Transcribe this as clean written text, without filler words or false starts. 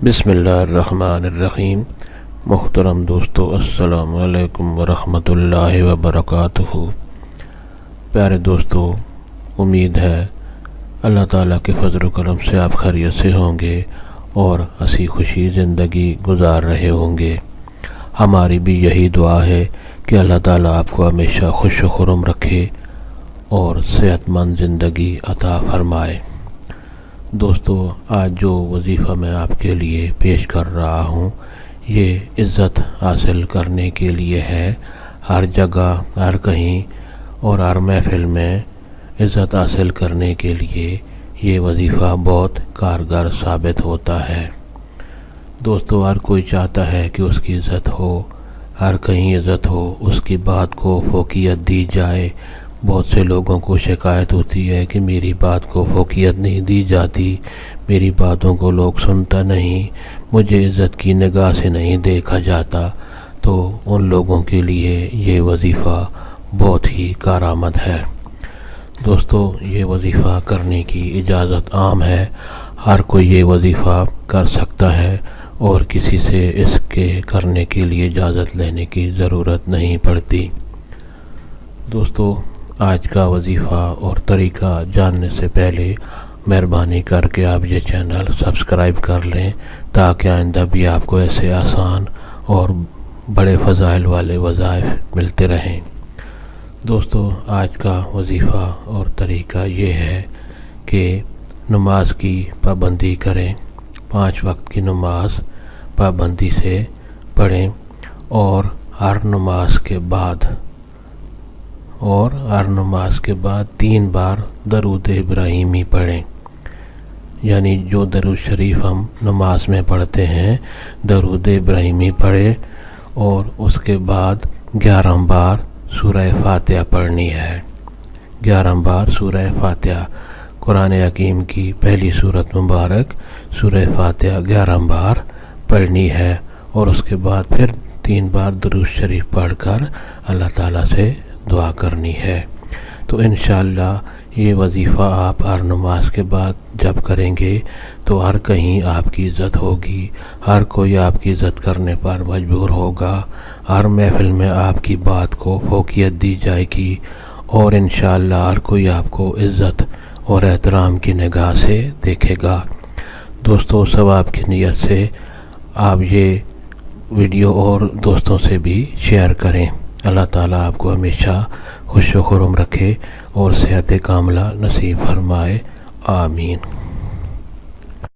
بسم اللہ الرحمن الرحیم۔ محترم دوستو، السلام علیکم ورحمۃ اللہ وبرکاتہ۔ پیارے دوستو، امید ہے اللہ تعالیٰ کے فضل و کرم سے آپ خیریت سے ہوں گے اور ہنسی خوشی زندگی گزار رہے ہوں گے۔ ہماری بھی یہی دعا ہے کہ اللہ تعالیٰ آپ کو ہمیشہ خوش و خرم رکھے اور صحت مند زندگی عطا فرمائے۔ دوستو، آج جو وظیفہ میں آپ کے لیے پیش کر رہا ہوں یہ عزت حاصل کرنے کے لیے ہے۔ ہر جگہ، ہر کہیں اور ہر محفل میں عزت حاصل کرنے کے لیے یہ وظیفہ بہت کارگر ثابت ہوتا ہے۔ دوستو، ہر کوئی چاہتا ہے کہ اس کی عزت ہو، ہر کہیں عزت ہو، اس کی بات کو فوقیت دی جائے۔ بہت سے لوگوں کو شکایت ہوتی ہے کہ میری بات کو فوقیت نہیں دی جاتی، میری باتوں کو لوگ سنتا نہیں، مجھے عزت کی نگاہ سے نہیں دیکھا جاتا۔ تو ان لوگوں کے لیے یہ وظیفہ بہت ہی کارآمد ہے۔ دوستو، یہ وظیفہ کرنے کی اجازت عام ہے، ہر کوئی یہ وظیفہ کر سکتا ہے اور کسی سے اس کے کرنے کے لیے اجازت لینے کی ضرورت نہیں پڑتی۔ دوستو، آج کا وظیفہ اور طریقہ جاننے سے پہلے مہربانی کر کے آپ یہ چینل سبسکرائب کر لیں تاکہ آئندہ بھی آپ کو ایسے آسان اور بڑے فضائل والے وظائف ملتے رہیں۔ دوستو، آج کا وظیفہ اور طریقہ یہ ہے کہ نماز کی پابندی کریں، 5 وقت کی نماز پابندی سے پڑھیں اور ہر نماز کے بعد 3 بار درود ابراہیمی پڑھیں۔ یعنی جو درود شریف ہم نماز میں پڑھتے ہیں، درود ابراہیمی پڑھیں اور اس کے بعد 11 بار سورہ فاتحہ پڑھنی ہے۔ 11 بار سورہ فاتحہ، قرآن حکیم کی پہلی سورت مبارک سورہ فاتحہ 11 بار پڑھنی ہے اور اس کے بعد پھر 3 بار درود شریف پڑھ کر اللہ تعالیٰ سے دعا کرنی ہے۔ تو انشاءاللہ یہ وظیفہ آپ ہر نماز کے بعد جب کریں گے تو ہر کہیں آپ کی عزت ہوگی، ہر کوئی آپ کی عزت کرنے پر مجبور ہوگا، ہر محفل میں آپ کی بات کو فوقیت دی جائے گی اور انشاءاللہ ہر کوئی آپ کو عزت اور احترام کی نگاہ سے دیکھے گا۔ دوستو، ثواب کی نیت سے آپ یہ ویڈیو اور دوستوں سے بھی شیئر کریں۔ اللہ تعالیٰ آپ کو ہمیشہ خوش و خرم رکھے اور صحت کاملہ نصیب فرمائے، آمین۔